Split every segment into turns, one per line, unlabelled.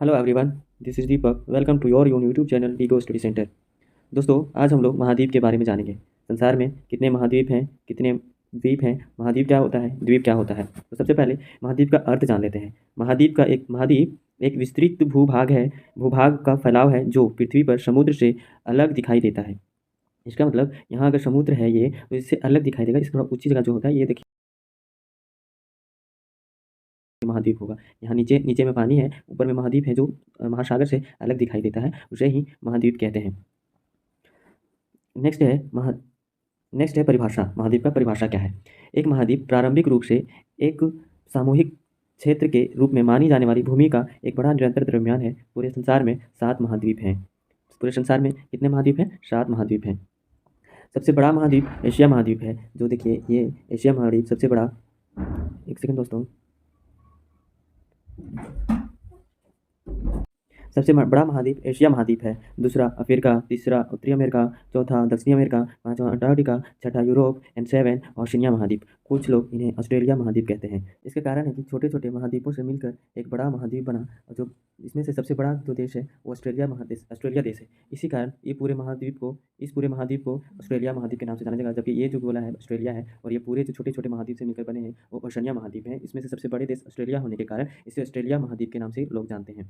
Hello everyone, this is Deepak. Welcome to your YouTube channel ego study centre. दोस्तों, आज हम लोग महाद्वीप के बारे में जानेंगे। संसार में कितने महाद्वीप हैं, कितने द्वीप हैं, महाद्वीप क्या होता है, द्वीप क्या होता है। तो सबसे पहले महाद्वीप का अर्थ जान लेते हैं। महाद्वीप एक विस्तृत भूभाग है। भूभाग का फैलाव है जो पृथ्वी पर समुद्र से अलग दिखाई देता है। इसका मतलब यहाँ अगर समुद्र है ये, तो इससे अलग दिखाई देगा। इससे थोड़ा ऊंची जगह जो होता है, ये देखिए महाद्वीप होगा। यहाँ नीचे नीचे में पानी है, ऊपर में महाद्वीप है जो महासागर से अलग दिखाई देता है, उसे ही महाद्वीप कहते हैं। नेक्स्ट है महा नेक्स्ट है परिभाषा। महाद्वीप का परिभाषा क्या है। एक महाद्वीप प्रारंभिक रूप से एक सामूहिक क्षेत्र के रूप में मानी जाने वाली भूमि का एक बड़ा निरंतर द्रव्यमान है। पूरे संसार में 7 महाद्वीप हैं। पूरे संसार में कितने महाद्वीप हैं? 7 महाद्वीप हैं। सबसे बड़ा महाद्वीप एशिया महाद्वीप है। जो देखिए, ये एशिया महाद्वीप सबसे बड़ा। एक सेकंड दोस्तों। सबसे बड़ा महाद्वीप एशिया महाद्वीप है। दूसरा अफ्रीका, तीसरा उत्तरी अमेरिका, चौथा दक्षिणी अमेरिका, पांचवा अंटार्कटिका, छठा यूरोप एंड 7 ओशिनिया महाद्वीप। कुछ लोग इन्हें ऑस्ट्रेलिया महाद्वीप कहते हैं। इसके कारण है कि छोटे छोटे महाद्वीपों से मिलकर एक बड़ा महाद्वीप बना, और जो इसमें से सबसे बड़ा जो देश है वो ऑस्ट्रेलिया देश है। इसी कारण इस पूरे महाद्वीप को ऑस्ट्रेलिया महाद्वीप के नाम से जाना जाएगा। जबकि ये जो गोला है ऑस्ट्रेलिया है, और ये पूरे जो छोटे छोटे महाद्वीप से मिलकर बने हैं वो ओशनिया महाद्वीप है। इसमें से सबसे बड़े देश ऑस्ट्रेलिया होने के कारण इसे ऑस्ट्रेलिया महाद्वीप के नाम से लोग जानते हैं।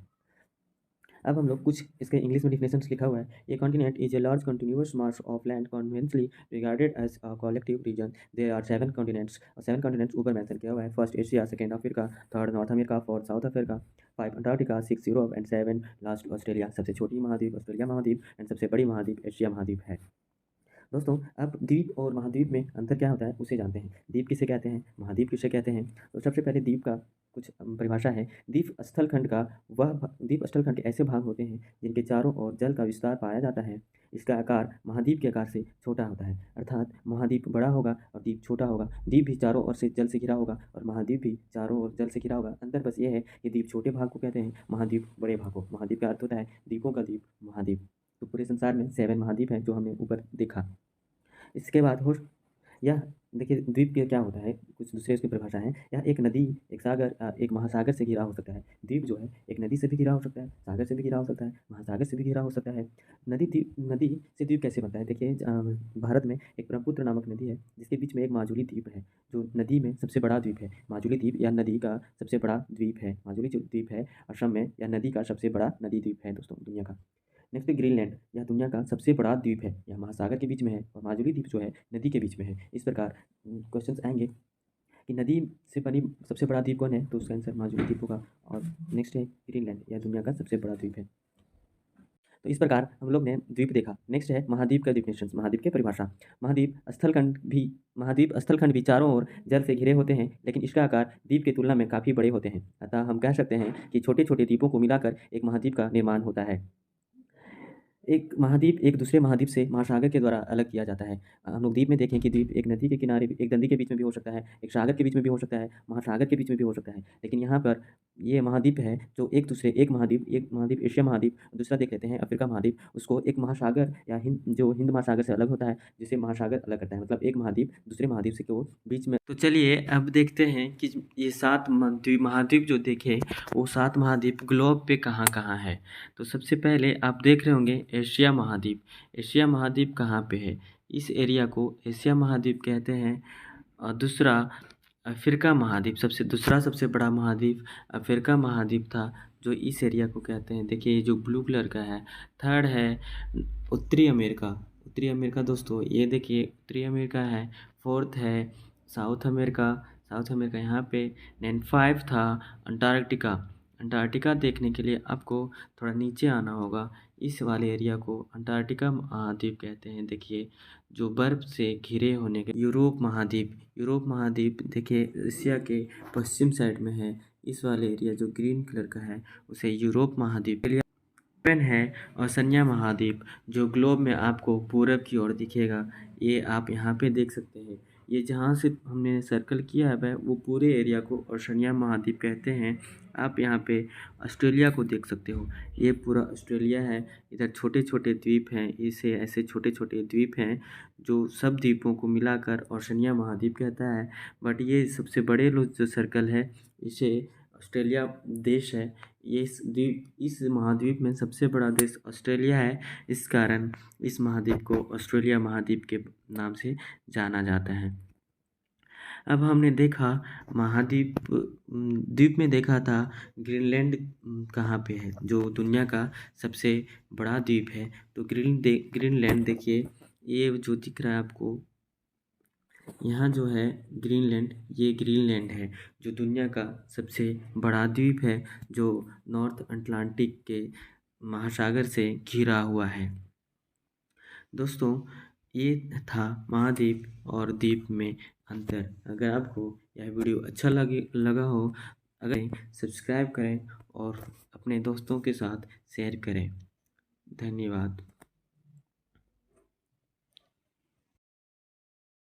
अब हम लोग कुछ इसके इंग्लिश में डिफिनेशंस लिखा हुआ है। A continent is a large continuous mass of land conventionally regarded as a collective region. There are 7 continents, और 7 कॉन्टिनेंट्स ऊपर मेंशन किया हुआ है। First Asia, second Africa, third North America, fourth South Africa, 5 Antarctica, 6 Europe and 7 last Australia. सबसे छोटी महाद्वीप Australia महाद्वीप and सबसे बड़ी महाद्वीप एशिया महाद्वीप है। दोस्तों, अब द्वीप और महाद्वीप में अंतर क्या होता है उसे जानते हैं। द्वीप किसे कहते हैं, महाद्वीप किसे कहते हैं। तो सबसे पहले द्वीप का कुछ परिभाषा है। द्वीप स्थल खंड के ऐसे भाग होते हैं जिनके चारों ओर जल का विस्तार पाया जाता है। इसका आकार महाद्वीप के आकार से छोटा होता है, अर्थात महाद्वीप बड़ा होगा और द्वीप छोटा होगा। द्वीप भी चारों ओर से जल से घिरा होगा और महाद्वीप भी चारों ओर जल से घिरा होगा। अंतर बस ये है कि द्वीप छोटे भाग को कहते हैं, महाद्वीप बड़े भाग को। महाद्वीप का अर्थ होता है द्वीपों का द्वीप, महाद्वीप। तो पूरे संसार में 7 महाद्वीप हैं जो हमने ऊपर देखा। इसके बाद हो यह देखिए, द्वीप के क्या होता है, कुछ दूसरे उसकी परिभाषा है। यह एक नदी, एक सागर, एक महासागर से घिरा हो सकता है। द्वीप जो है एक नदी से भी घिरा हो सकता है, सागर से भी घिरा हो सकता है, महासागर से भी घिरा हो सकता है। नदी से द्वीप कैसे बनता है। देखिए, भारत में एक ब्रह्मपुत्र नामक नदी है जिसके बीच में एक माजुली द्वीप है, जो नदी में सबसे बड़ा द्वीप है। माजुली द्वीप या नदी का सबसे बड़ा द्वीप है। माजुली जो द्वीप है असम में, यह नदी का सबसे बड़ा नदी द्वीप है दोस्तों, दुनिया का। नेक्स्ट है ग्रीनलैंड। यह दुनिया का सबसे बड़ा द्वीप है। यह महासागर के बीच में है और माजुली द्वीप जो है नदी के बीच में है। इस प्रकार क्वेश्चंस आएंगे कि नदी से बनी सबसे बड़ा द्वीप कौन है, तो उसका आंसर माजुली द्वीप होगा। और नेक्स्ट है ग्रीनलैंड, यह दुनिया का सबसे बड़ा द्वीप है। तो इस प्रकार हम लोग ने द्वीप देखा। नेक्स्ट है महाद्वीप का डिफिनेशन, महाद्वीप की परिभाषा। महाद्वीप स्थलखंड भी चारों ओर जल से घिरे होते हैं, लेकिन इसका आकार द्वीप की तुलना में काफ़ी बड़े होते हैं। अतः हम कह सकते हैं कि छोटे छोटे द्वीपों को मिलाकर एक महाद्वीप का निर्माण होता है। एक महाद्वीप एक दूसरे महाद्वीप से महासागर के द्वारा अलग किया जाता है। हम लोग द्वीप में देखें कि द्वीप एक नदी के किनारे एक नदी के बीच में भी हो सकता है, एक सागर के बीच में भी हो सकता है, महासागर के बीच में भी हो सकता है। लेकिन यहाँ पर ये महाद्वीप है जो एक महाद्वीप एशिया महाद्वीप, दूसरा देख लेते हैं अफ्रीका महाद्वीप। उसको एक महासागर या हिंद महासागर से अलग होता है, जिसे महासागर अलग करता है। मतलब एक महाद्वीप दूसरे महाद्वीप से को बीच में। तो चलिए अब देखते हैं कि ये 7 महाद्वीप जो देखे, वो 7 महाद्वीप ग्लोब पे कहाँ कहाँ है। तो सबसे पहले आप देख रहे होंगे एशिया महाद्वीप। एशिया महाद्वीप कहाँ पे है? इस एरिया को एशिया महाद्वीप कहते हैं। और दूसरा अफ्रीका महाद्वीप, दूसरा सबसे बड़ा महाद्वीप अफ्रीका महाद्वीप था, जो इस एरिया को कहते हैं। देखिए ये जो ब्लू कलर का है। थर्ड है उत्तरी अमेरिका। उत्तरी अमेरिका दोस्तों, ये देखिए उत्तरी अमेरिका है। फोर्थ है साउथ अमेरिका। साउथ अमेरिका यहाँ पे। देन 5 था अंटार्कटिका। अंटार्कटिका देखने के लिए आपको थोड़ा नीचे आना होगा। इस वाले एरिया को अंटार्कटिका महाद्वीप कहते हैं। देखिए जो बर्फ़ से घिरे होने के यूरोप महाद्वीप देखिए एशिया के पश्चिम साइड में है। इस वाले एरिया जो ग्रीन कलर का है उसे यूरोप महाद्वीप पेन है। और ओशनिया महाद्वीप जो ग्लोब में आपको पूरब की ओर दिखेगा, ये आप यहाँ पे देख सकते हैं। ये जहाँ से हमने सर्कल किया है वो पूरे एरिया को ओशनिया महाद्वीप कहते हैं। आप यहाँ पे ऑस्ट्रेलिया को देख सकते हो, ये पूरा ऑस्ट्रेलिया है। इधर छोटे छोटे द्वीप हैं, इसे ऐसे छोटे छोटे द्वीप हैं जो सब द्वीपों को मिलाकर ओशनिया महाद्वीप कहता है। बट ये सबसे बड़े जो सर्कल है इसे ऑस्ट्रेलिया देश है, ये इस महाद्वीप में सबसे बड़ा देश ऑस्ट्रेलिया है। इस कारण इस महाद्वीप को ऑस्ट्रेलिया महाद्वीप के नाम से जाना जाता है। अब हमने देखा महाद्वीप द्वीप में देखा था ग्रीनलैंड कहाँ पे है, जो दुनिया का सबसे बड़ा द्वीप है। तो ग्रीनलैंड देखिए, ये जो दिख रहा है आपको यहाँ जो है ग्रीनलैंड, ये ग्रीनलैंड है जो दुनिया का सबसे बड़ा द्वीप है, जो नॉर्थ अटलांटिक के महासागर से घिरा हुआ है। दोस्तों, ये था महाद्वीप और द्वीप में अंतर। अगर आपको यह वीडियो अच्छा लगा हो, अगर सब्सक्राइब करें और अपने दोस्तों के साथ शेयर करें। धन्यवाद।